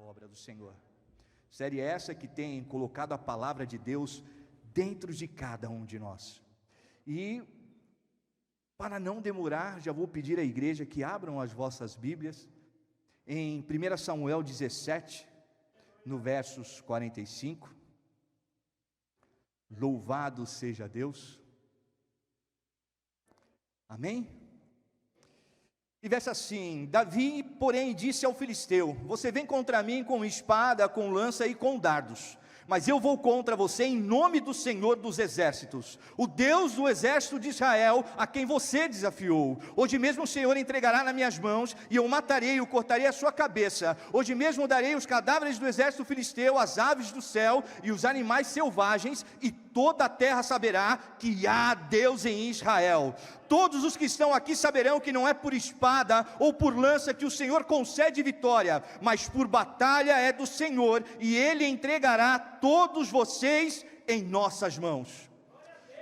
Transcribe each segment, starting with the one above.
obra do Senhor. Série essa que tem colocado a palavra de Deus dentro de cada um de nós. E para não demorar, já vou pedir à igreja que abram as vossas Bíblias em 1 Samuel 17, no versos 45. Louvado seja Deus. Amém? E verso assim: Davi, porém, disse ao filisteu: você vem contra mim com espada, com lança e com dardos, mas eu vou contra você em nome do Senhor dos exércitos, o Deus do exército de Israel, a quem você desafiou. Hoje mesmo o Senhor entregará nas minhas mãos, e eu o matarei, e cortarei a sua cabeça. Hoje mesmo darei os cadáveres do exército filisteu, as aves do céu e os animais selvagens, e toda a terra saberá que há Deus em Israel. Todos os que estão aqui saberão que não é por espada ou por lança que o Senhor concede vitória, mas por batalha é do Senhor, e Ele entregará todos vocês em nossas mãos.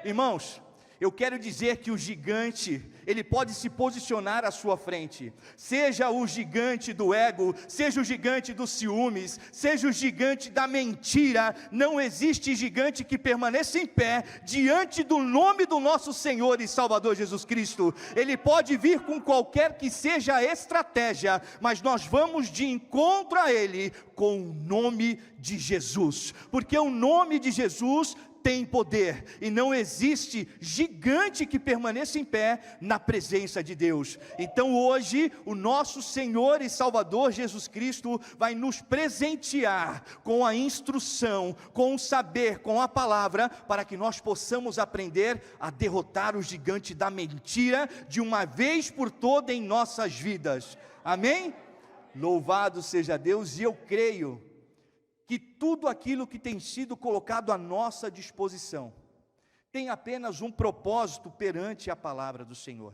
Irmãos, eu quero dizer que o gigante, ele pode se posicionar à sua frente, seja o gigante do ego, seja o gigante dos ciúmes, seja o gigante da mentira. Não existe gigante que permaneça em pé diante do nome do nosso Senhor e Salvador Jesus Cristo. Ele pode vir com qualquer que seja a estratégia, mas nós vamos de encontro a ele com o nome de Jesus, porque o nome de Jesus tem poder, e não existe gigante que permaneça em pé na presença de Deus. Então hoje, o nosso Senhor e Salvador Jesus Cristo vai nos presentear com a instrução, com o saber, com a palavra, para que nós possamos aprender a derrotar o gigante da mentira, de uma vez por toda em nossas vidas. Amém? Louvado seja Deus. E eu creio que tudo aquilo que tem sido colocado à nossa disposição tem apenas um propósito perante a palavra do Senhor.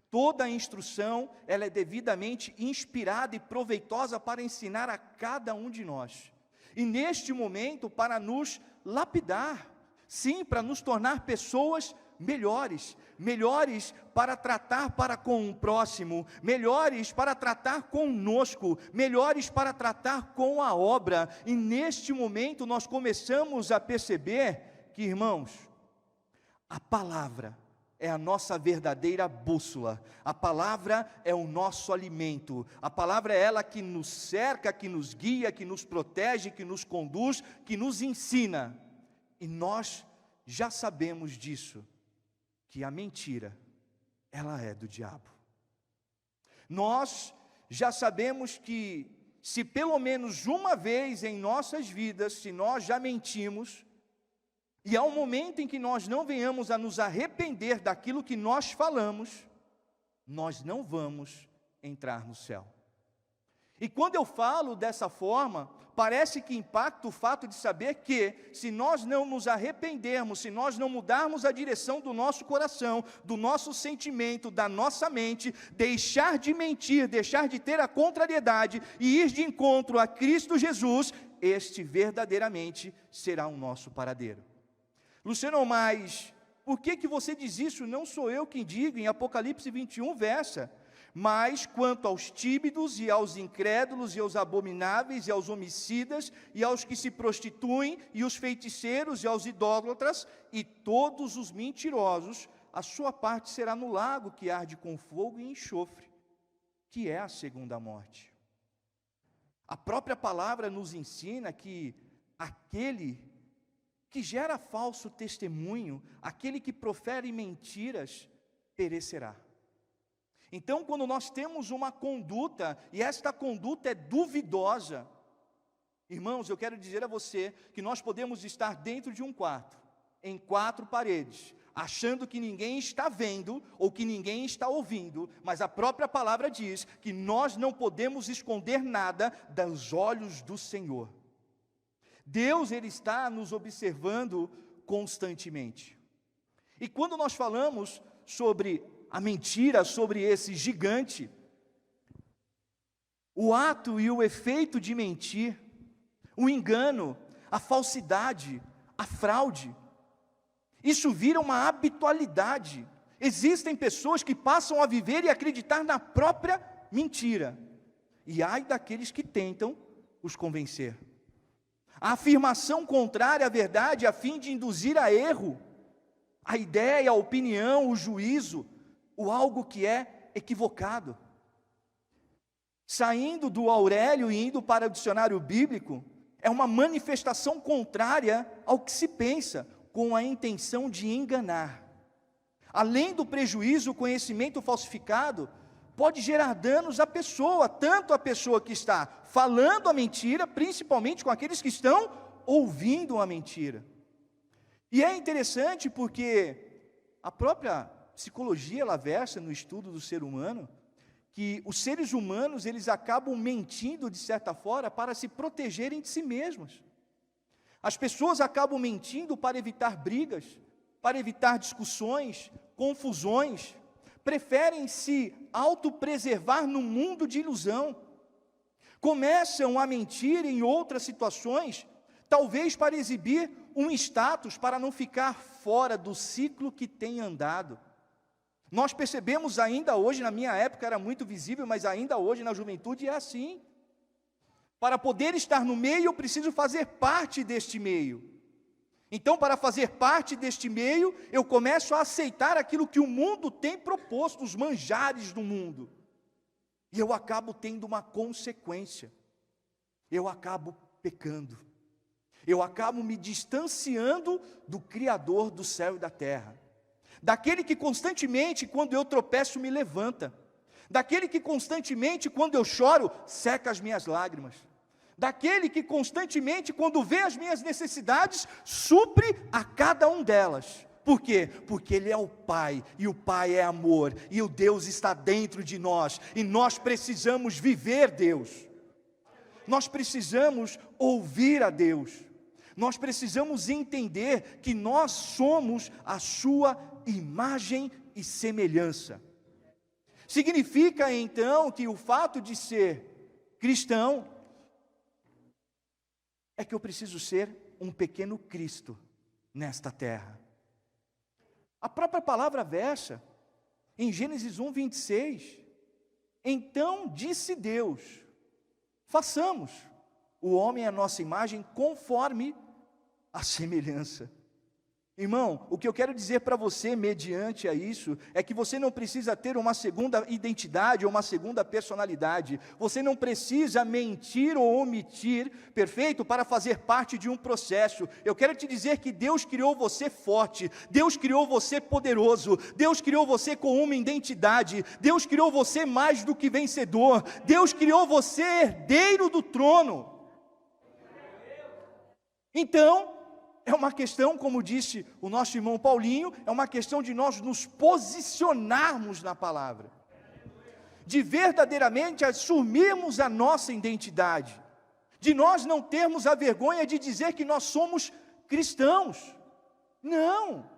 Toda a instrução, ela é devidamente inspirada e proveitosa para ensinar a cada um de nós, e neste momento para nos lapidar, sim, para nos tornar pessoas melhores para tratar para com o próximo, melhores para tratar conosco, melhores para tratar com a obra. E neste momento nós começamos a perceber que, irmãos, a palavra é a nossa verdadeira bússola, a palavra é o nosso alimento, a palavra é ela que nos cerca, que nos guia, que nos protege, que nos conduz, que nos ensina. E nós já sabemos disso, que a mentira, ela é do diabo. Nós já sabemos que, se pelo menos uma vez em nossas vidas, se nós já mentimos, e há um momento em que nós não venhamos a nos arrepender daquilo que nós falamos, nós não vamos entrar no céu. E quando eu falo dessa forma, parece que impacta o fato de saber que, se nós não nos arrependermos, se nós não mudarmos a direção do nosso coração, do nosso sentimento, da nossa mente, deixar de mentir, deixar de ter a contrariedade e ir de encontro a Cristo Jesus, este verdadeiramente será o nosso paradeiro. Luciano, mas por que você diz isso? Não sou eu quem digo, em Apocalipse 21, versa. Mas quanto aos tímidos e aos incrédulos e aos abomináveis e aos homicidas e aos que se prostituem e os feiticeiros e aos idólatras e todos os mentirosos, a sua parte será no lago que arde com fogo e enxofre, que é a segunda morte. A própria palavra nos ensina que aquele que gera falso testemunho, aquele que profere mentiras, perecerá. Então, quando nós temos uma conduta, e esta conduta é duvidosa, irmãos, eu quero dizer a você, que nós podemos estar dentro de um quarto, em 4 paredes, achando que ninguém está vendo, ou que ninguém está ouvindo, mas a própria palavra diz, que nós não podemos esconder nada dos olhos do Senhor. Deus, Ele está nos observando constantemente. E quando nós falamos sobre a mentira, sobre esse gigante, o ato e o efeito de mentir, o engano, a falsidade, a fraude, isso vira uma habitualidade. Existem pessoas que passam a viver e acreditar na própria mentira, e ai daqueles que tentam os convencer. A afirmação contrária à verdade a fim de induzir a erro, a ideia, a opinião, o juízo, o algo que é equivocado. Saindo do Aurélio e indo para o dicionário bíblico, é uma manifestação contrária ao que se pensa, com a intenção de enganar. Além do prejuízo, o conhecimento falsificado pode gerar danos à pessoa, tanto a pessoa que está falando a mentira, principalmente com aqueles que estão ouvindo a mentira. E é interessante porque a própria psicologia, ela versa no estudo do ser humano, que os seres humanos, eles acabam mentindo de certa forma para se protegerem de si mesmos. As pessoas acabam mentindo para evitar brigas, para evitar discussões, confusões, preferem se autopreservar num mundo de ilusão. Começam a mentir em outras situações, talvez para exibir um status, para não ficar fora do ciclo que tem andado. Nós percebemos ainda hoje, na minha época era muito visível, mas ainda hoje na juventude é assim. Para poder estar no meio, eu preciso fazer parte deste meio. Então, para fazer parte deste meio, eu começo a aceitar aquilo que o mundo tem proposto, os manjares do mundo. E eu acabo tendo uma consequência. Eu acabo pecando. Eu acabo me distanciando do Criador do céu e da terra. Daquele que constantemente, quando eu tropeço, me levanta. Daquele que constantemente, quando eu choro, seca as minhas lágrimas. Daquele que constantemente, quando vê as minhas necessidades, supre a cada um delas. Por quê? Porque Ele é o Pai, e o Pai é amor, e o Deus está dentro de nós, e nós precisamos viver Deus. Nós precisamos ouvir a Deus. Nós precisamos entender que nós somos a sua imagem e semelhança. Significa então que o fato de ser cristão é que eu preciso ser um pequeno Cristo nesta terra. A própria palavra versa em Gênesis 1:26. Então disse Deus: façamos o homem à nossa imagem conforme a semelhança. Irmão, o que eu quero dizer para você, mediante a isso, é que você não precisa ter uma segunda identidade ou uma segunda personalidade. Você não precisa mentir ou omitir, perfeito, para fazer parte de um processo. Eu quero te dizer que Deus criou você forte, Deus criou você poderoso, Deus criou você com uma identidade, Deus criou você mais do que vencedor, Deus criou você herdeiro do trono. Então, é uma questão, como disse o nosso irmão Paulinho, é uma questão de nós nos posicionarmos na palavra, de verdadeiramente assumirmos a nossa identidade, de nós não termos a vergonha de dizer que nós somos cristãos. Não,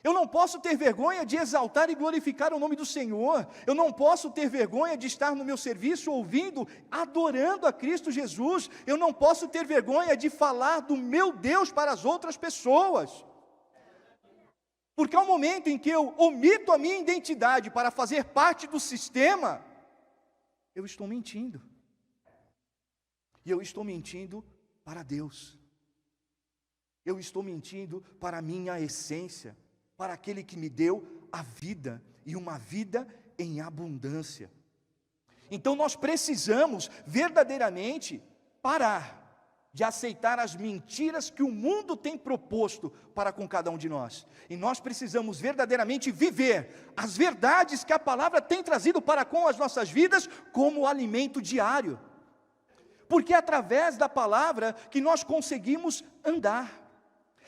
eu não posso ter vergonha de exaltar e glorificar o nome do Senhor, eu não posso ter vergonha de estar no meu serviço ouvindo, adorando a Cristo Jesus, eu não posso ter vergonha de falar do meu Deus para as outras pessoas, porque ao momento em que eu omito a minha identidade para fazer parte do sistema, eu estou mentindo, e eu estou mentindo para Deus, eu estou mentindo para a minha essência, para aquele que me deu a vida, e uma vida em abundância. Então nós precisamos verdadeiramente parar de aceitar as mentiras que o mundo tem proposto para com cada um de nós, e nós precisamos verdadeiramente viver as verdades que a palavra tem trazido para com as nossas vidas, como alimento diário, porque é através da palavra que nós conseguimos andar,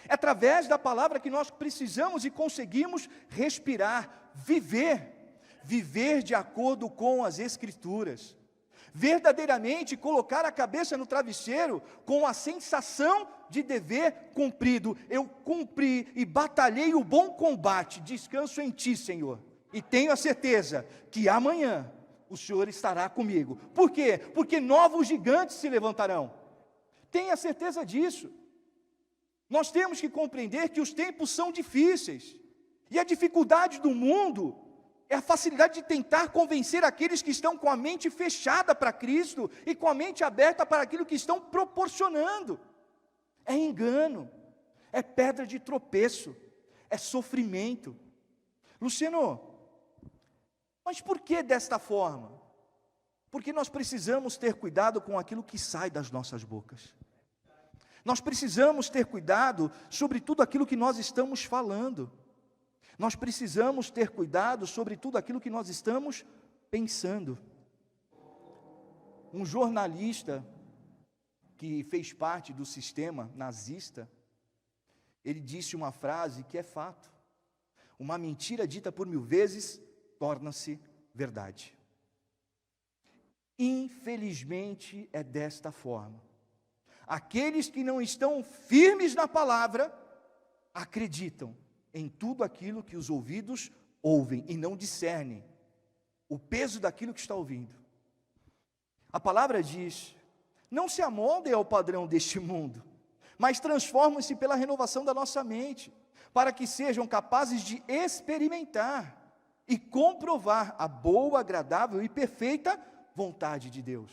é através da palavra que nós precisamos e conseguimos respirar, viver de acordo com as Escrituras, verdadeiramente colocar a cabeça no travesseiro com a sensação de dever cumprido. Eu cumpri e batalhei o bom combate, descanso em Ti, Senhor, e tenho a certeza que amanhã o Senhor estará comigo. Por quê? Porque novos gigantes se levantarão. Tenha certeza disso. Nós temos que compreender que os tempos são difíceis, e a dificuldade do mundo, É a facilidade de tentar convencer aqueles que estão com a mente fechada para Cristo e com a mente aberta para aquilo que estão proporcionando. É engano, é pedra de tropeço, é sofrimento. Luciano, mas por que desta forma? Porque nós precisamos ter cuidado com aquilo que sai das nossas bocas. Nós precisamos ter cuidado sobre tudo aquilo que nós estamos falando. Nós precisamos ter cuidado sobre tudo aquilo que nós estamos pensando. Um jornalista que fez parte do sistema nazista, ele disse uma frase que é fato: uma mentira dita por 1000 vezes torna-se verdade. Infelizmente é desta forma. Aqueles que não estão firmes na palavra, acreditam em tudo aquilo que os ouvidos ouvem e não discernem o peso daquilo que está ouvindo. A palavra diz: não se amoldem ao padrão deste mundo, mas transformem-se pela renovação da nossa mente, para que sejam capazes de experimentar e comprovar a boa, agradável e perfeita vontade de Deus.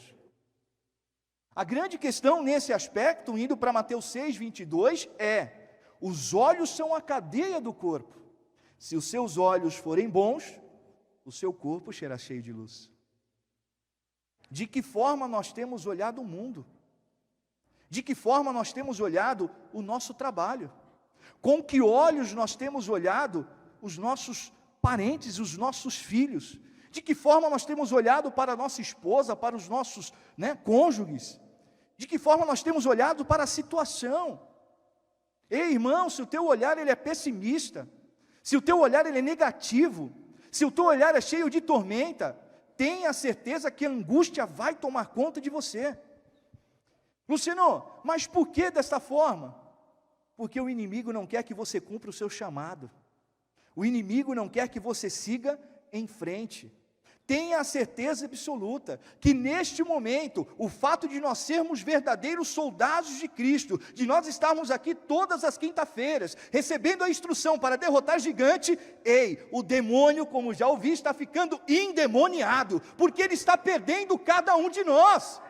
A grande questão nesse aspecto, indo para Mateus 6:22, é: os olhos são a cadeia do corpo. Se os seus olhos forem bons, o seu corpo será cheio de luz. De que forma nós temos olhado o mundo? De que forma nós temos olhado o nosso trabalho? Com que olhos nós temos olhado os nossos parentes, os nossos filhos? De que forma nós temos olhado para a nossa esposa, para os nossos cônjuges? De que forma nós temos olhado para a situação? Ei, irmão, se o teu olhar ele é pessimista, se o teu olhar ele é negativo, se o teu olhar é cheio de tormenta, tenha certeza que a angústia vai tomar conta de você. Luciano, mas por que desta forma? Porque o inimigo não quer que você cumpra o seu chamado. O inimigo não quer que você siga em frente. Tenha a certeza absoluta que neste momento, o fato de nós sermos verdadeiros soldados de Cristo, de nós estarmos aqui todas as quinta-feiras, recebendo a instrução para derrotar gigante, o demônio, como já ouvi, está ficando endemoniado, porque ele está perdendo cada um de nós.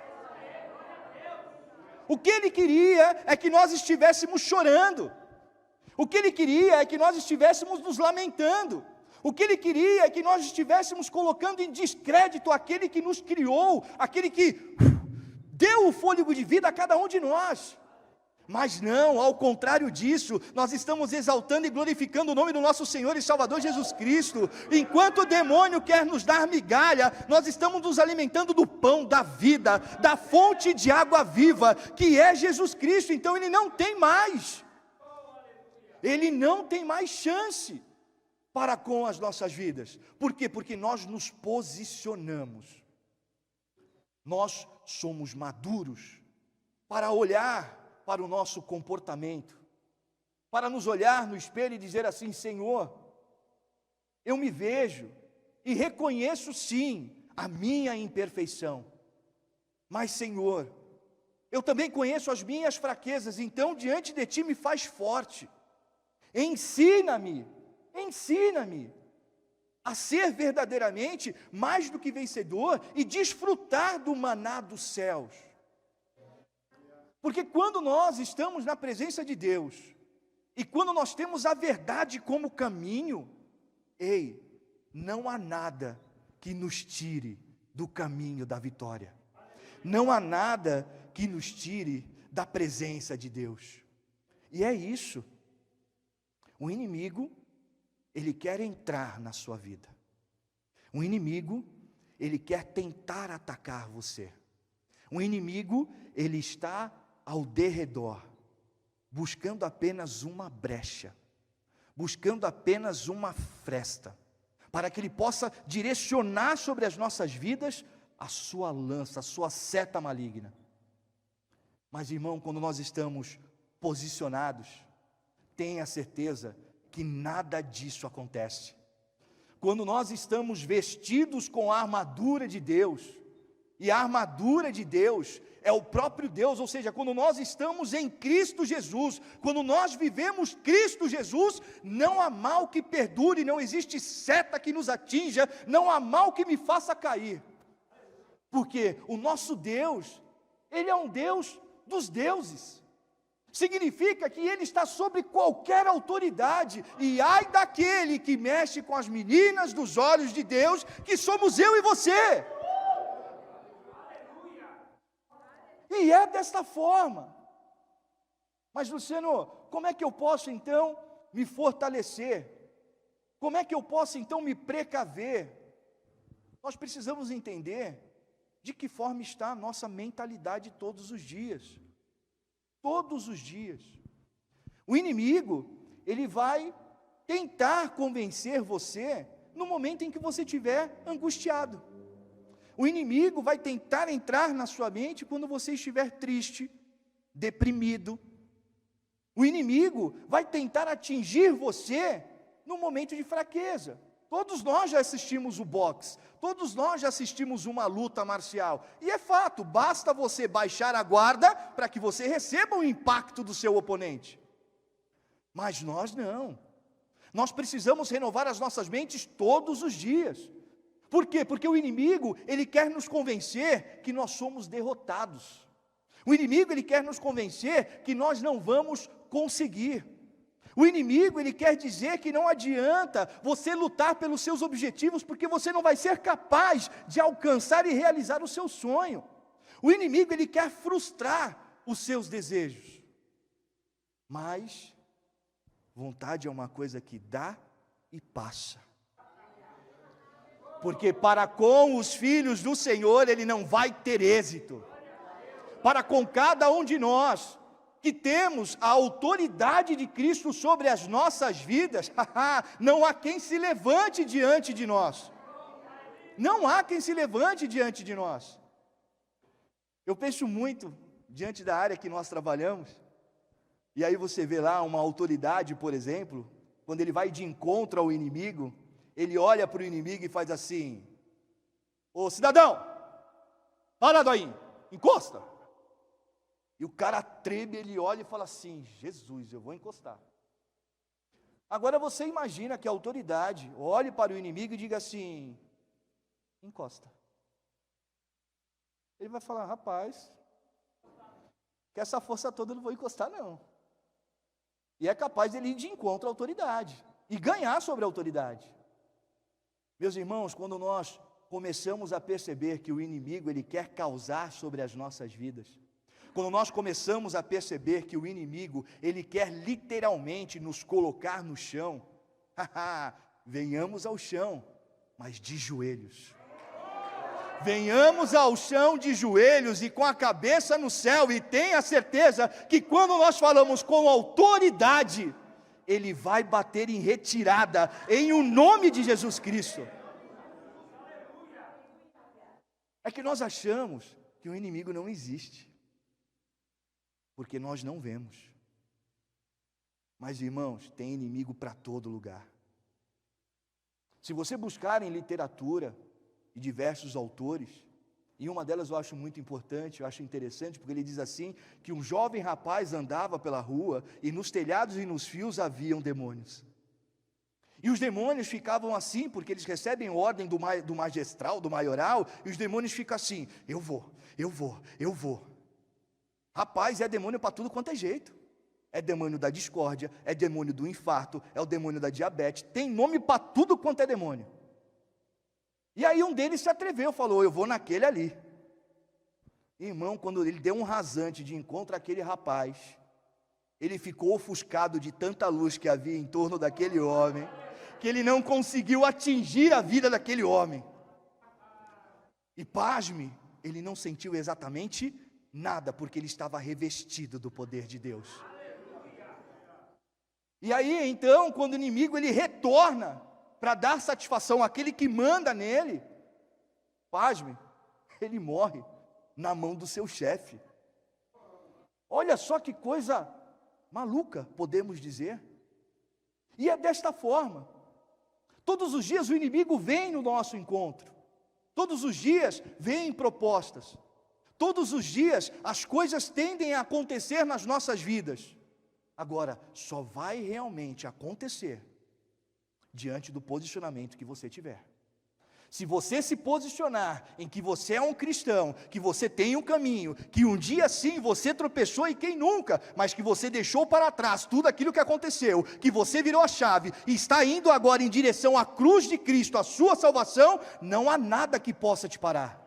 O que ele queria é que nós estivéssemos chorando. O que ele queria é que nós estivéssemos nos lamentando. O que ele queria é que nós estivéssemos colocando em descrédito aquele que nos criou, aquele que deu o fôlego de vida a cada um de nós. Mas não, ao contrário disso, nós estamos exaltando e glorificando o nome do nosso Senhor e Salvador Jesus Cristo. Enquanto o demônio quer nos dar migalha, nós estamos nos alimentando do pão da vida, da fonte de água viva, que é Jesus Cristo. Então ele não tem mais chance para com as nossas vidas. Por quê? Porque nós nos posicionamos. Nós somos maduros para olhar para o nosso comportamento, para nos olhar no espelho e dizer assim: Senhor, eu me vejo e reconheço sim a minha imperfeição, mas Senhor, eu também conheço as minhas fraquezas, então diante de Ti me faz forte. Ensina-me a ser verdadeiramente mais do que vencedor e desfrutar do maná dos céus. Porque quando nós estamos na presença de Deus, e quando nós temos a verdade como caminho, não há nada que nos tire do caminho da vitória. Não há nada que nos tire da presença de Deus. E é isso. O inimigo, ele quer entrar na sua vida. O inimigo, ele quer tentar atacar você. O inimigo, ele está ao derredor, buscando apenas uma brecha, buscando apenas uma fresta, para que ele possa direcionar sobre as nossas vidas a sua lança, a sua seta maligna. Mas, irmão, quando nós estamos posicionados, tenha certeza que nada disso acontece. Quando nós estamos vestidos com a armadura de Deus, E a armadura de Deus é o próprio Deus, ou seja, quando nós estamos em Cristo Jesus, quando nós vivemos Cristo Jesus, não há mal que perdure, não existe seta que nos atinja, não há mal que me faça cair. Porque o nosso Deus, Ele é um Deus dos deuses. Significa que Ele está sobre qualquer autoridade, e ai daquele que mexe com as meninas dos olhos de Deus, que somos eu e você. E é desta forma. Mas Luciano, como é que eu posso então me fortalecer? Como é que eu posso então me precaver? Nós precisamos entender de que forma está a nossa mentalidade todos os dias. Todos os dias. O inimigo, ele vai tentar convencer você no momento em que você estiver angustiado. O inimigo vai tentar entrar na sua mente quando você estiver triste, deprimido. O inimigo vai tentar atingir você no momento de fraqueza. Todos nós já assistimos o boxe, todos nós já assistimos uma luta marcial. E é fato, basta você baixar a guarda para que você receba o impacto do seu oponente. Mas nós não. Nós precisamos renovar as nossas mentes todos os dias. Por quê? Porque o inimigo, ele quer nos convencer que nós somos derrotados. O inimigo, ele quer nos convencer que nós não vamos conseguir. O inimigo, ele quer dizer que não adianta você lutar pelos seus objetivos, porque você não vai ser capaz de alcançar e realizar o seu sonho. O inimigo, ele quer frustrar os seus desejos. Mas vontade é uma coisa que dá e passa. Porque para com os filhos do Senhor ele não vai ter êxito. Para com cada um de nós que temos a autoridade de Cristo sobre as nossas vidas, não há quem se levante diante de nós. Não há quem se levante diante de nós. Eu penso muito diante da área que nós trabalhamos, e aí você vê lá uma autoridade, por exemplo, quando ele vai de encontro ao inimigo, ele olha para o inimigo e faz assim: ô cidadão, parado aí, encosta. E o cara treme, ele olha e fala assim: Jesus, eu vou encostar. Agora você imagina que a autoridade olhe para o inimigo e diga assim: encosta. Ele vai falar: rapaz, que essa força toda eu não vou encostar não. E é capaz de ele ir de encontro à autoridade e ganhar sobre a autoridade. Meus irmãos, quando nós começamos a perceber que o inimigo ele quer causar sobre as nossas vidas, quando nós começamos a perceber que o inimigo ele quer literalmente nos colocar no chão, venhamos ao chão, mas de joelhos. Venhamos ao chão de joelhos e com a cabeça no céu, e tenha certeza que quando nós falamos com autoridade, ele vai bater em retirada, em o nome de Jesus Cristo. É que nós achamos que o inimigo não existe, porque nós não vemos. Mas irmãos, tem inimigo para todo lugar. Se você buscar em literatura, e diversos autores, e uma delas eu acho muito importante, eu acho interessante, porque ele diz assim, que um jovem rapaz andava pela rua, e nos telhados e nos fios haviam demônios. E os demônios ficavam assim, porque eles recebem ordem do magistral, do maioral, e os demônios ficam assim: eu vou. Rapaz, é demônio para tudo quanto é jeito. É demônio da discórdia, é demônio do infarto, é o demônio da diabetes, tem nome para tudo quanto é demônio. E aí um deles se atreveu, falou: eu vou naquele ali. Irmão, quando ele deu um rasante de encontro àquele rapaz, ele ficou ofuscado de tanta luz que havia em torno daquele homem, que ele não conseguiu atingir a vida daquele homem. E pasme, ele não sentiu exatamente nada, porque ele estava revestido do poder de Deus. E aí então, quando o inimigo ele retorna para dar satisfação àquele que manda nele, pasme, ele morre na mão do seu chefe. Olha só que coisa maluca, podemos dizer. E é desta forma. Todos os dias o inimigo vem no nosso encontro. Todos os dias vêm propostas. Todos os dias as coisas tendem a acontecer nas nossas vidas. Agora, só vai realmente acontecer diante do posicionamento que você tiver. Se você se posicionar em que você é um cristão, que você tem um caminho, que um dia sim você tropeçou e quem nunca, mas que você deixou para trás tudo aquilo que aconteceu, que você virou a chave e está indo agora em direção à cruz de Cristo, a sua salvação, não há nada que possa te parar.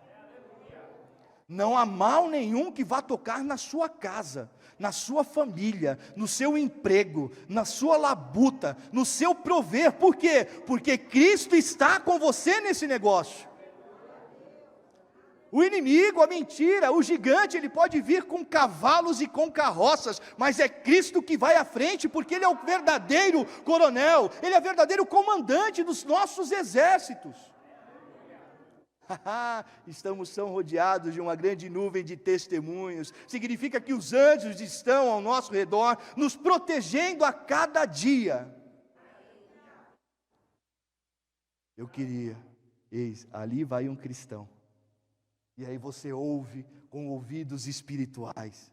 Não há mal nenhum que vá tocar na sua casa, na sua família, no seu emprego, na sua labuta, no seu prover. Por quê? Porque Cristo está com você nesse negócio. O inimigo, a mentira, o gigante, ele pode vir com cavalos e com carroças, mas é Cristo que vai à frente, porque Ele é o verdadeiro coronel, Ele é o verdadeiro comandante dos nossos exércitos. Estamos tão rodeados de uma grande nuvem de testemunhos. Significa que os anjos estão ao nosso redor, nos protegendo a cada dia. Eu queria, eis, ali vai um cristão. E aí você ouve com ouvidos espirituais.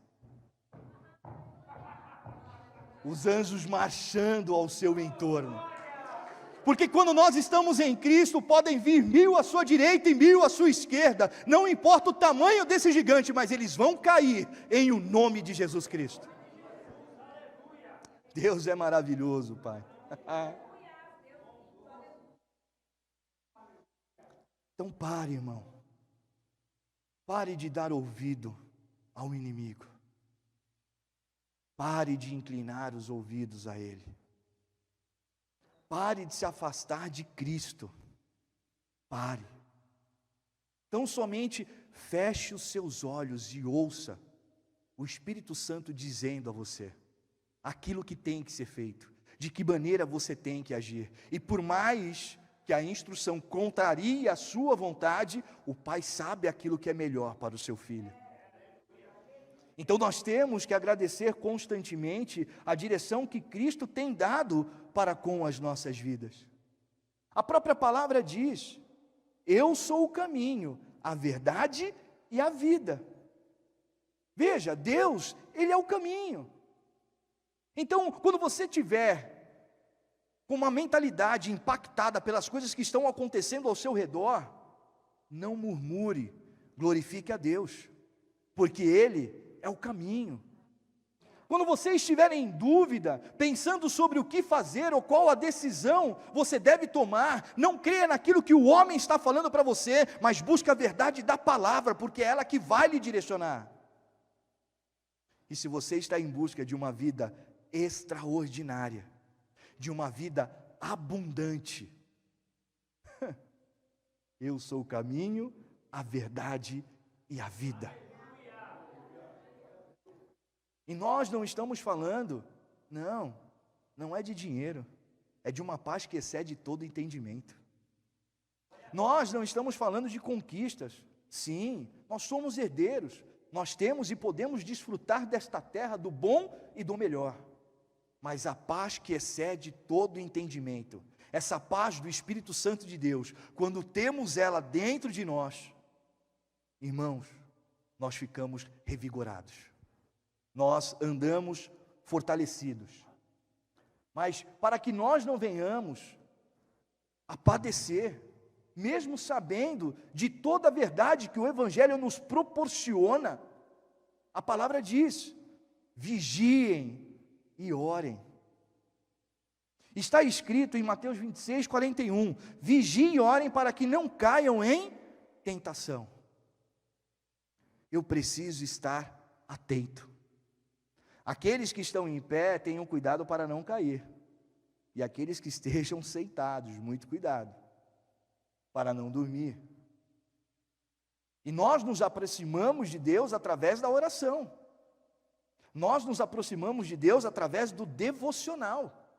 Os anjos marchando ao seu entorno. Porque quando nós estamos em Cristo, podem vir 1000 à sua direita e 1000 à sua esquerda, não importa o tamanho desse gigante, mas eles vão cair em o nome de Jesus Cristo. Deus é maravilhoso, Pai. Então pare, irmão. Pare de dar ouvido ao inimigo. Pare de inclinar os ouvidos a ele. Pare de se afastar de Cristo. Pare. Então somente feche os seus olhos e ouça o Espírito Santo dizendo a você aquilo que tem que ser feito, de que maneira você tem que agir. E por mais que a instrução contrarie a sua vontade, o Pai sabe aquilo que é melhor para o seu filho. Então nós temos que agradecer constantemente a direção que Cristo tem dado para com as nossas vidas. A própria palavra diz: eu sou o caminho, a verdade e a vida. Veja, Deus, Ele é o caminho. Então, quando você tiver com uma mentalidade impactada pelas coisas que estão acontecendo ao seu redor, não murmure, glorifique a Deus, porque Ele é o caminho. Quando você estiver em dúvida, pensando sobre o que fazer ou qual a decisão você deve tomar, não creia naquilo que o homem está falando para você, mas busque a verdade da palavra, porque é ela que vai lhe direcionar. E se você está em busca de uma vida extraordinária, de uma vida abundante, eu sou o caminho, a verdade e a vida. E nós não estamos falando, não é de dinheiro, é de uma paz que excede todo entendimento. Nós não estamos falando de conquistas, sim, nós somos herdeiros, nós temos e podemos desfrutar desta terra do bom e do melhor. Mas a paz que excede todo entendimento, essa paz do Espírito Santo de Deus, quando temos ela dentro de nós, irmãos, nós ficamos revigorados. Nós andamos fortalecidos. Mas para que nós não venhamos a padecer, mesmo sabendo de toda a verdade que o Evangelho nos proporciona, a palavra diz: vigiem e orem. Está escrito em Mateus 26, 41, vigiem e orem para que não caiam em tentação. Eu preciso estar atento. Aqueles que estão em pé, tenham cuidado para não cair. E aqueles que estejam sentados, muito cuidado, para não dormir. E nós nos aproximamos de Deus através da oração. Nós nos aproximamos de Deus através do devocional.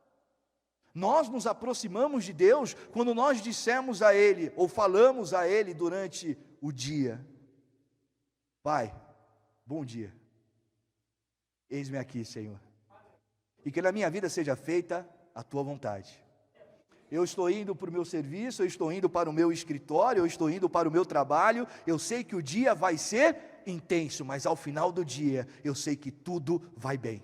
Nós nos aproximamos de Deus quando nós dissemos a Ele, ou falamos a Ele durante o dia: Pai, bom dia. Eis-me aqui, Senhor, e que na minha vida seja feita a Tua vontade. Eu estou indo para o meu serviço, eu estou indo para o meu escritório, eu estou indo para o meu trabalho, eu sei que o dia vai ser intenso, mas ao final do dia, eu sei que tudo vai bem.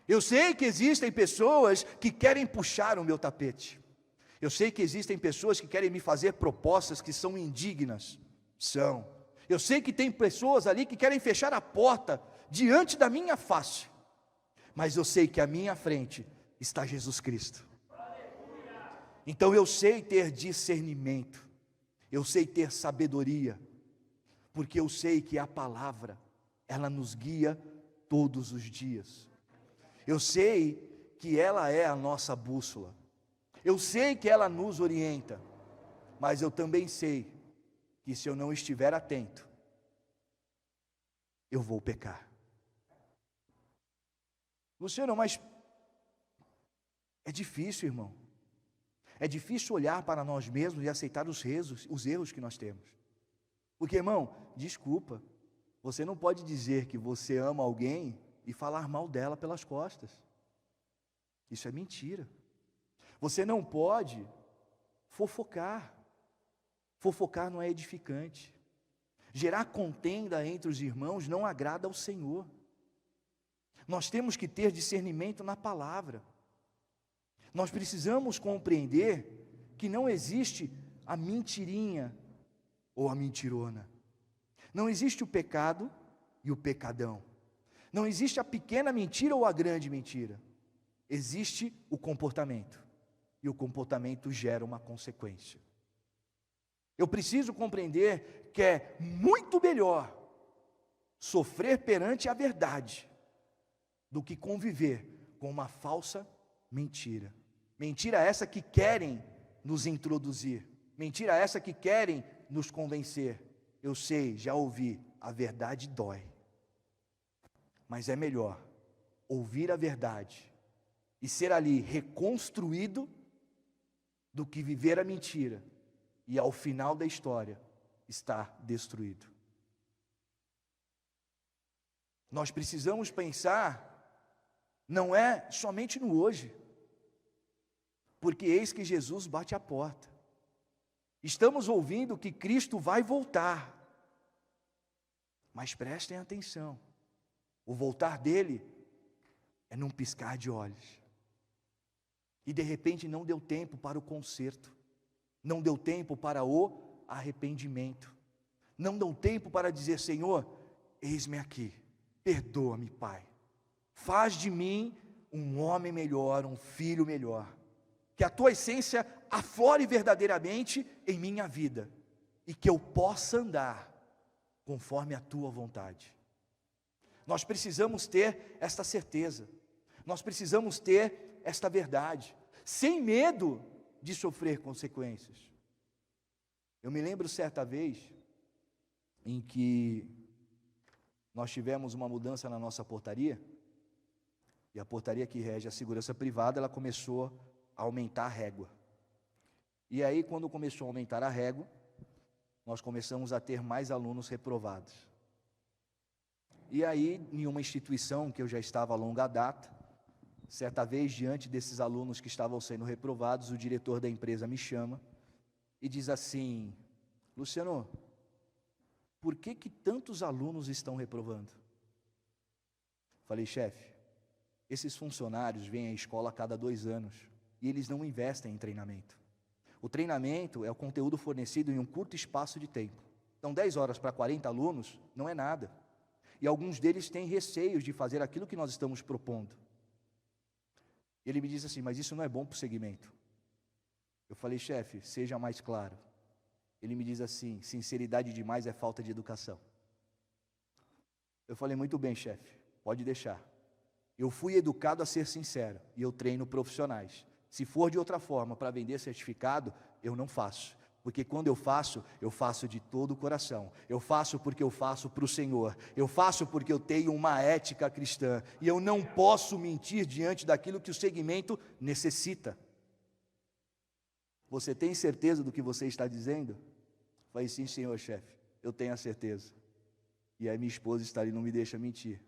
Eu sei que existem pessoas que querem puxar o meu tapete. Eu sei que existem pessoas que querem me fazer propostas que são indignas. São. Eu sei que tem pessoas ali que querem fechar a porta diante da minha face. Mas eu sei que à minha frente está Jesus Cristo. Então eu sei ter discernimento. Eu sei ter sabedoria. Porque eu sei que a palavra, ela nos guia todos os dias. Eu sei que ela é a nossa bússola. Eu sei que ela nos orienta. Mas eu também sei que se eu não estiver atento, eu vou pecar. Luciano, mas é difícil, irmão. É difícil olhar para nós mesmos e aceitar os erros que nós temos. Porque, irmão, desculpa, você não pode dizer que você ama alguém e falar mal dela pelas costas. Isso é mentira. Você não pode fofocar. Fofocar não é edificante. Gerar contenda entre os irmãos não agrada ao Senhor. Nós temos que ter discernimento na palavra. Nós precisamos compreender que não existe a mentirinha ou a mentirona. Não existe o pecado e o pecadão. Não existe a pequena mentira ou a grande mentira. Existe o comportamento. E o comportamento gera uma consequência. Eu preciso compreender que é muito melhor sofrer perante a verdade do que conviver com uma falsa mentira. Mentira essa que querem nos introduzir. Mentira essa que querem nos convencer. Eu sei, já ouvi, a verdade dói. Mas é melhor ouvir a verdade e ser ali reconstruído do que viver a mentira e ao final da história estar destruído. Nós precisamos pensar, não é somente no hoje, porque eis que Jesus bate à porta. Estamos ouvindo que Cristo vai voltar, mas prestem atenção, o voltar dele é num piscar de olhos. E de repente não deu tempo para o conserto, não deu tempo para o arrependimento, não deu tempo para dizer: Senhor, eis-me aqui, perdoa-me, Pai, faz de mim um homem melhor, um filho melhor, que a tua essência aflore verdadeiramente em minha vida, e que eu possa andar conforme a tua vontade. Nós precisamos ter esta certeza, nós precisamos ter esta verdade, sem medo de sofrer consequências. Eu me lembro certa vez em que nós tivemos uma mudança na nossa portaria, e a portaria que rege a segurança privada, ela começou a aumentar a régua. E aí, quando começou a aumentar a régua, nós começamos a ter mais alunos reprovados. E aí, em uma instituição que eu já estava há longa data, certa vez, diante desses alunos que estavam sendo reprovados, o diretor da empresa me chama e diz assim: Luciano, por que tantos alunos estão reprovando? Falei: chefe, esses funcionários vêm à escola a cada 2 anos e eles não investem em treinamento. O treinamento é o conteúdo fornecido em um curto espaço de tempo. Então 10 horas para 40 alunos não é nada. E alguns deles têm receios de fazer aquilo que nós estamos propondo. Ele me diz assim: mas isso não é bom para o segmento. Eu falei: chefe, seja mais claro. Ele me diz assim: sinceridade demais é falta de educação. Eu falei: muito bem, chefe, pode deixar. Eu fui educado a ser sincero e eu treino profissionais. Se for de outra forma para vender certificado, eu não faço. Porque quando eu faço de todo o coração. Eu faço porque eu faço para o Senhor. Eu faço porque eu tenho uma ética cristã. E eu não posso mentir diante daquilo que o segmento necessita. Você tem certeza do que você está dizendo? Falei: sim, senhor chefe, eu tenho a certeza. E aí minha esposa está ali, não me deixa mentir.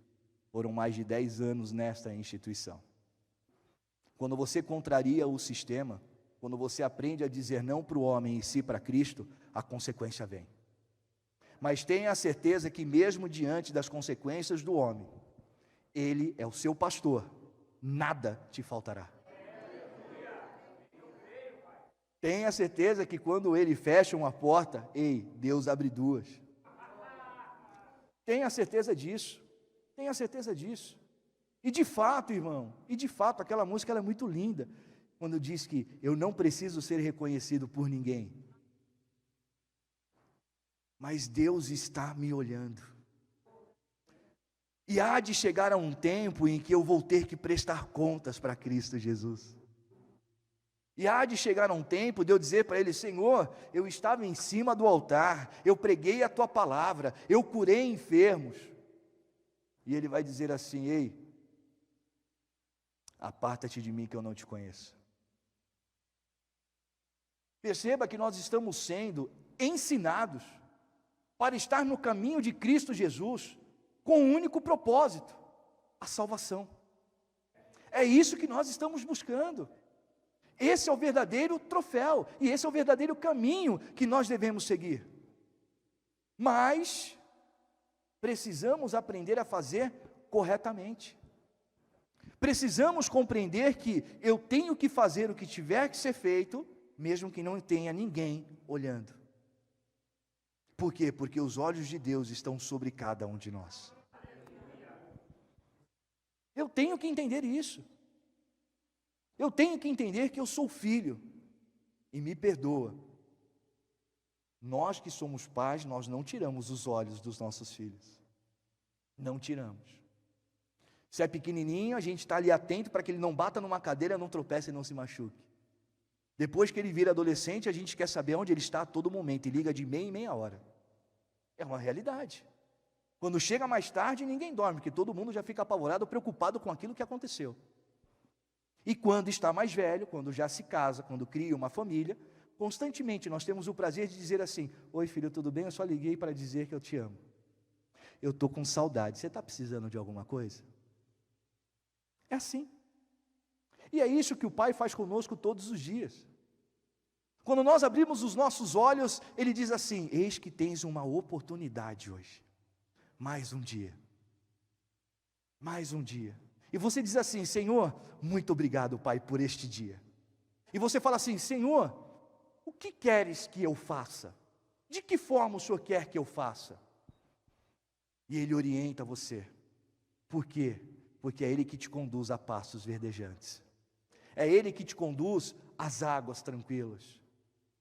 Foram mais de 10 anos nesta instituição. Quando você contraria o sistema, quando você aprende a dizer não para o homem e sim para Cristo, a consequência vem. Mas tenha a certeza que mesmo diante das consequências do homem, Ele é o seu pastor, nada te faltará. Tenha certeza que quando Ele fecha uma porta, Deus abre duas. Tenha certeza disso, tenha certeza disso. E de fato, irmão, aquela música ela é muito linda, quando diz que eu não preciso ser reconhecido por ninguém, mas Deus está me olhando. E há de chegar a um tempo em que eu vou ter que prestar contas para Cristo Jesus. E há de chegar a um tempo de eu dizer para Ele: Senhor, eu estava em cima do altar, eu preguei a Tua palavra, eu curei enfermos. E Ele vai dizer assim: ei, aparta-te de mim que eu não te conheço. Perceba que nós estamos sendo ensinados para estar no caminho de Cristo Jesus, com um único propósito: a salvação. É isso que nós estamos buscando. Esse é o verdadeiro troféu, e esse é o verdadeiro caminho que nós devemos seguir. Mas precisamos aprender a fazer corretamente. Precisamos compreender que eu tenho que fazer o que tiver que ser feito, mesmo que não tenha ninguém olhando. Por quê? Porque os olhos de Deus estão sobre cada um de nós. Eu tenho que entender isso. Eu tenho que entender que eu sou filho, e me perdoa. Nós que somos pais, nós não tiramos os olhos dos nossos filhos. Não tiramos. Se é pequenininho, a gente está ali atento para que ele não bata numa cadeira, não tropece e não se machuque. Depois que ele vira adolescente, a gente quer saber onde ele está a todo momento, e liga de meia em meia hora. É uma realidade. Quando chega mais tarde, ninguém dorme, porque todo mundo já fica apavorado, preocupado com aquilo que aconteceu. E quando está mais velho, quando já se casa, quando cria uma família, constantemente nós temos o prazer de dizer assim: oi filho, tudo bem? Eu só liguei para dizer que eu te amo. Eu estou com saudade, você está precisando de alguma coisa? É assim. E é isso que o Pai faz conosco todos os dias. Quando nós abrimos os nossos olhos, Ele diz assim: eis que tens uma oportunidade hoje. Mais um dia. Mais um dia. E você diz assim: Senhor, muito obrigado, Pai, por este dia. E você fala assim: Senhor, o que queres que eu faça? De que forma o Senhor quer que eu faça? E Ele orienta você. Por quê? Porque é Ele que te conduz a pastos verdejantes. É Ele que te conduz às águas tranquilas.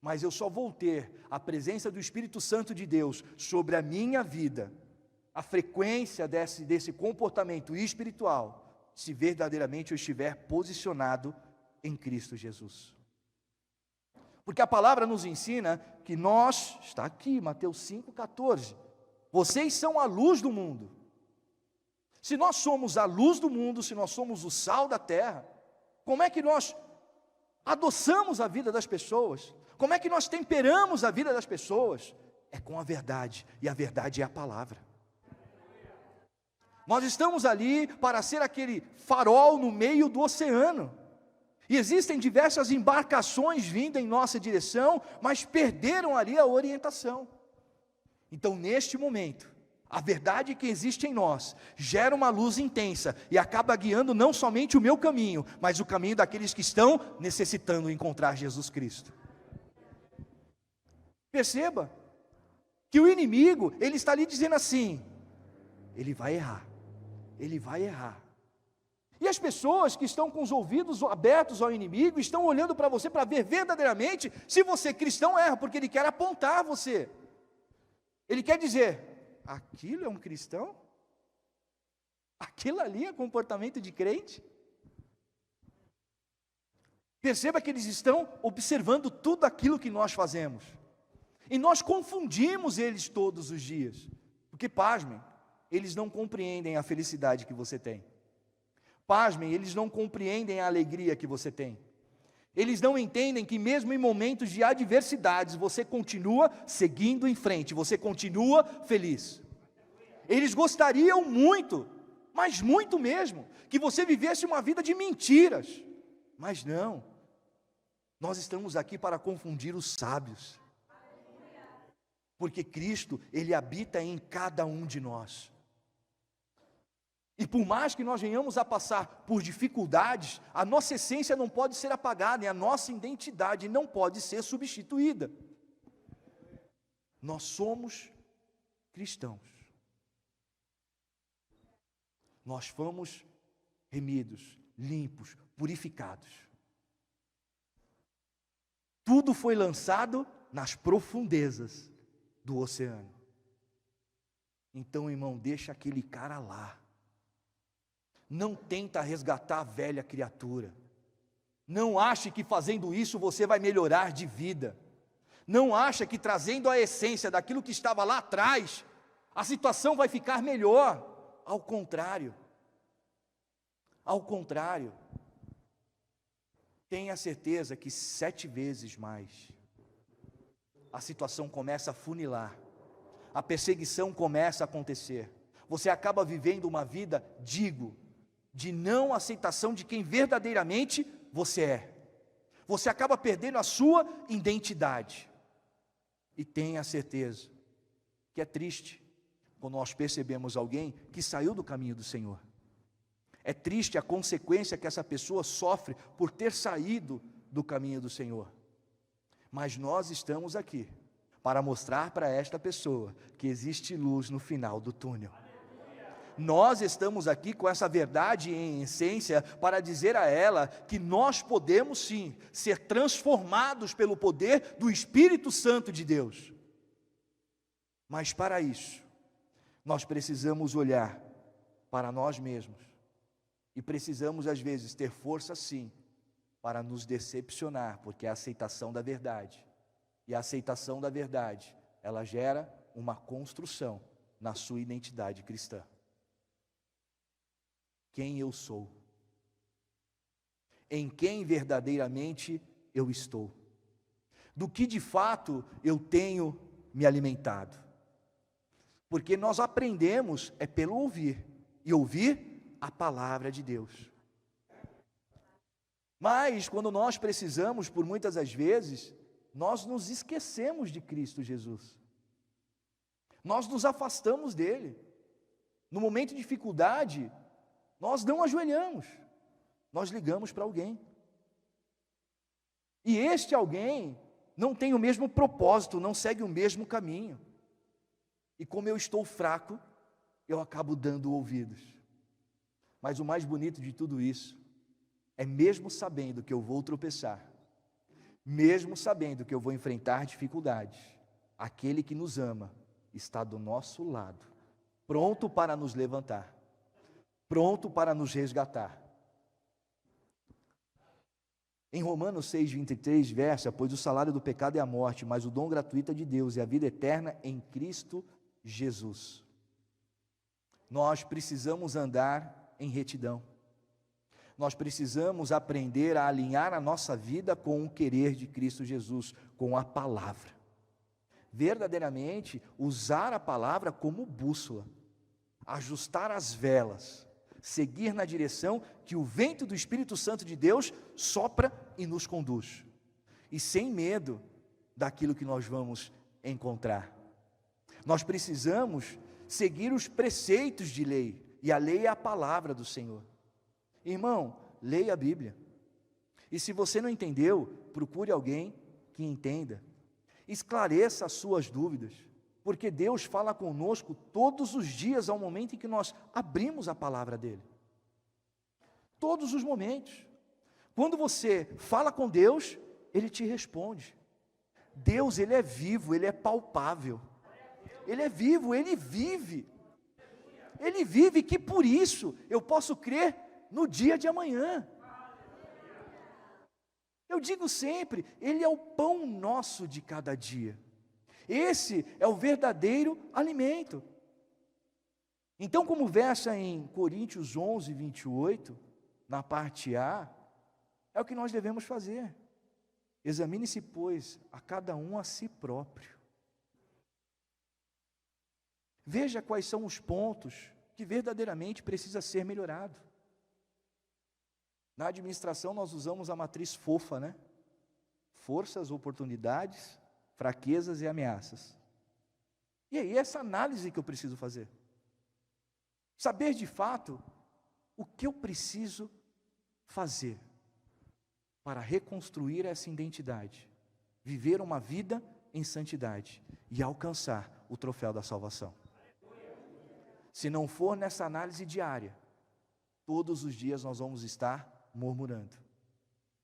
Mas eu só vou ter a presença do Espírito Santo de Deus sobre a minha vida, a frequência desse comportamento espiritual, se verdadeiramente eu estiver posicionado em Cristo Jesus. Porque a palavra nos ensina que nós, está aqui, Mateus 5,14, vocês são a luz do mundo. Se nós somos a luz do mundo, se nós somos o sal da terra, como é que nós adoçamos a vida das pessoas? Como é que nós temperamos a vida das pessoas? É com a verdade, e a verdade é a palavra. Nós estamos ali para ser aquele farol no meio do oceano. E existem diversas embarcações vindo em nossa direção, mas perderam ali a orientação. Então, neste momento, a verdade que existe em nós gera uma luz intensa e acaba guiando não somente o meu caminho, mas o caminho daqueles que estão necessitando encontrar Jesus Cristo. Perceba que o inimigo, ele está ali dizendo assim: ele vai errar. Ele vai errar. E as pessoas que estão com os ouvidos abertos ao inimigo, estão olhando para você para ver verdadeiramente se você cristão erra, porque ele quer apontar você. Ele quer dizer: aquilo é um cristão? Aquilo ali é comportamento de crente? Perceba que eles estão observando tudo aquilo que nós fazemos. E nós confundimos eles todos os dias. Porque, pasmem, eles não compreendem a felicidade que você tem. Pasmem, eles não compreendem a alegria que você tem. Eles não entendem que mesmo em momentos de adversidades, você continua seguindo em frente, você continua feliz. Eles gostariam muito, mas muito mesmo, que você vivesse uma vida de mentiras. Mas não, nós estamos aqui para confundir os sábios, porque Cristo, Ele habita em cada um de nós. E por mais que nós venhamos a passar por dificuldades, a nossa essência não pode ser apagada, e a nossa identidade não pode ser substituída. Nós somos cristãos. Nós fomos remidos, limpos, purificados. Tudo foi lançado nas profundezas do oceano. Então, irmão, deixa aquele cara lá. Não tenta resgatar a velha criatura. Não ache que fazendo isso você vai melhorar de vida. Não acha que trazendo a essência daquilo que estava lá atrás, a situação vai ficar melhor. Ao contrário. Ao contrário. Tenha certeza que 7 vezes mais a situação começa a funilar. A perseguição começa a acontecer. Você acaba vivendo uma vida, de não aceitação de quem verdadeiramente você é. Você acaba perdendo a sua identidade. E tenha certeza que é triste quando nós percebemos alguém que saiu do caminho do Senhor. É triste a consequência que essa pessoa sofre por ter saído do caminho do Senhor. Mas nós estamos aqui para mostrar para esta pessoa que existe luz no final do túnel. Nós estamos aqui com essa verdade em essência para dizer a ela que nós podemos sim ser transformados pelo poder do Espírito Santo de Deus. Mas para isso, nós precisamos olhar para nós mesmos e precisamos às vezes ter força sim para nos decepcionar, porque é a aceitação da verdade. E a aceitação da verdade, ela gera uma construção na sua identidade cristã. Quem eu sou, em quem verdadeiramente eu estou, do que de fato eu tenho me alimentado, porque nós aprendemos pelo ouvir, e ouvir a palavra de Deus. Mas quando nós precisamos, por muitas das vezes, nós nos esquecemos de Cristo Jesus, nós nos afastamos dele, no momento de dificuldade, nós não ajoelhamos, nós ligamos para alguém. E este alguém não tem o mesmo propósito, não segue o mesmo caminho. E como eu estou fraco, eu acabo dando ouvidos. Mas o mais bonito de tudo isso, é mesmo sabendo que eu vou tropeçar, mesmo sabendo que eu vou enfrentar dificuldades, aquele que nos ama está do nosso lado, pronto para nos levantar, pronto para nos resgatar. Em Romanos 6:23, versa, pois o salário do pecado é a morte, mas o dom gratuito é de Deus, é a vida eterna em Cristo Jesus. Nós precisamos andar em retidão. Nós precisamos aprender a alinhar a nossa vida com o querer de Cristo Jesus, com a palavra. Verdadeiramente, usar a palavra como bússola, ajustar as velas, seguir na direção que o vento do Espírito Santo de Deus sopra e nos conduz, e sem medo daquilo que nós vamos encontrar. Nós precisamos seguir os preceitos de lei, e a lei é a palavra do Senhor. Irmão, leia a Bíblia, e se você não entendeu, procure alguém que entenda, esclareça as suas dúvidas, porque Deus fala conosco todos os dias ao momento em que nós abrimos a palavra dEle. Todos os momentos. Quando você fala com Deus, Ele te responde. Deus, Ele é vivo, Ele é palpável. Ele é vivo, Ele vive. Ele vive que por isso eu posso crer no dia de amanhã. Eu digo sempre, Ele é o pão nosso de cada dia. Esse é o verdadeiro alimento. Então, como versa em Coríntios 11:28, na parte A, é o que nós devemos fazer. Examine-se, pois, a cada um a si próprio. Veja quais são os pontos que verdadeiramente precisa ser melhorado. Na administração nós usamos a matriz fofa, né? Forças, oportunidades, fraquezas e ameaças. E aí, essa análise que eu preciso fazer. Saber de fato o que eu preciso fazer para reconstruir essa identidade, viver uma vida em santidade e alcançar o troféu da salvação. Se não for nessa análise diária, todos os dias nós vamos estar murmurando,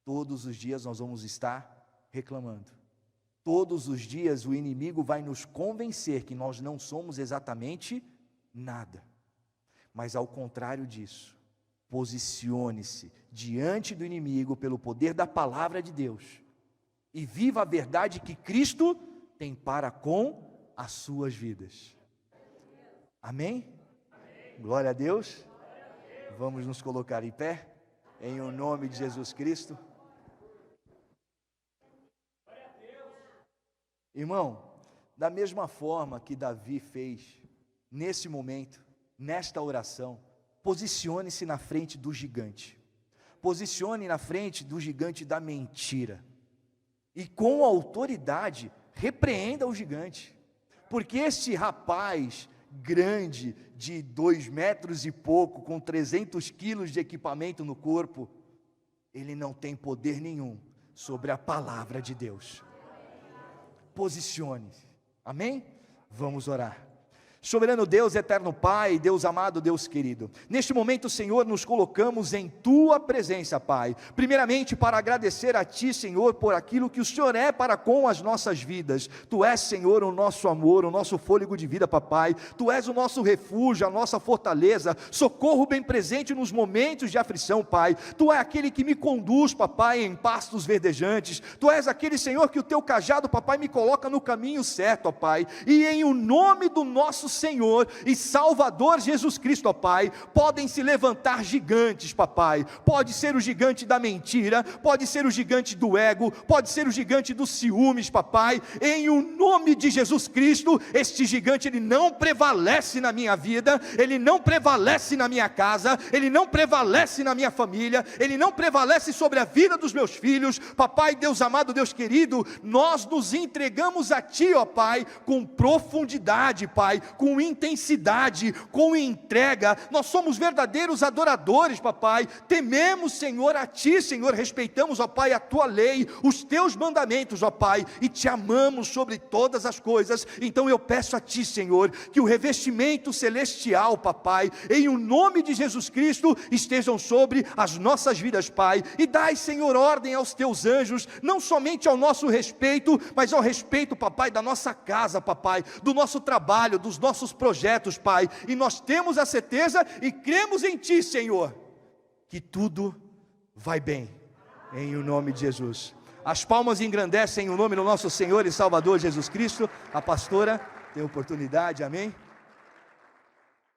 todos os dias nós vamos estar reclamando, todos os dias o inimigo vai nos convencer que nós não somos exatamente nada, mas ao contrário disso, posicione-se diante do inimigo pelo poder da palavra de Deus e viva a verdade que Cristo tem para com as suas vidas. Amém? Glória a Deus. Vamos nos colocar em pé, em o nome de Jesus Cristo. Irmão, da mesma forma que Davi fez, nesse momento, nesta oração, posicione-se na frente do gigante, posicione na frente do gigante da mentira, e com autoridade, repreenda o gigante, porque este rapaz grande, de 2 metros e pouco, com 300 quilos de equipamento no corpo, ele não tem poder nenhum sobre a palavra de Deus. Posicione-se, amém? Vamos orar. Soberano Deus, eterno Pai, Deus amado, Deus querido, neste momento, Senhor, nos colocamos em Tua presença, Pai, primeiramente para agradecer a Ti, Senhor, por aquilo que o Senhor é para com as nossas vidas. Tu és, Senhor, o nosso amor, o nosso fôlego de vida, Papai. Tu és o nosso refúgio, a nossa fortaleza, socorro bem presente nos momentos de aflição, Pai. Tu és aquele que me conduz, Papai, em pastos verdejantes. Tu és aquele, Senhor, que o Teu cajado, Papai, me coloca no caminho certo, ó Pai, e em o nome do nosso Senhor e Salvador Jesus Cristo, ó Pai, podem se levantar gigantes, Papai. Pode ser o gigante da mentira, pode ser o gigante do ego, pode ser o gigante dos ciúmes, Papai. Em o nome de Jesus Cristo, este gigante, ele não prevalece na minha vida, ele não prevalece na minha casa, ele não prevalece na minha família, ele não prevalece sobre a vida dos meus filhos. Papai, Deus amado, Deus querido, nós nos entregamos a Ti, ó Pai, com profundidade, Pai, com intensidade, com entrega. Nós somos verdadeiros adoradores, Papai. Tememos, Senhor, a Ti, Senhor. Respeitamos, ó Pai, a Tua lei, os Teus mandamentos, ó Pai, e Te amamos sobre todas as coisas. Então eu peço a Ti, Senhor, que o revestimento celestial, Papai, em o nome de Jesus Cristo, estejam sobre as nossas vidas, Pai, e dai, Senhor, ordem aos Teus anjos, não somente ao nosso respeito, mas ao respeito, Papai, da nossa casa, Papai, do nosso trabalho, dos nossos projetos, Pai, e nós temos a certeza e cremos em Ti, Senhor, que tudo vai bem, em o nome de Jesus. As palmas engrandecem o nome do nosso Senhor e Salvador Jesus Cristo. A pastora tem oportunidade, amém?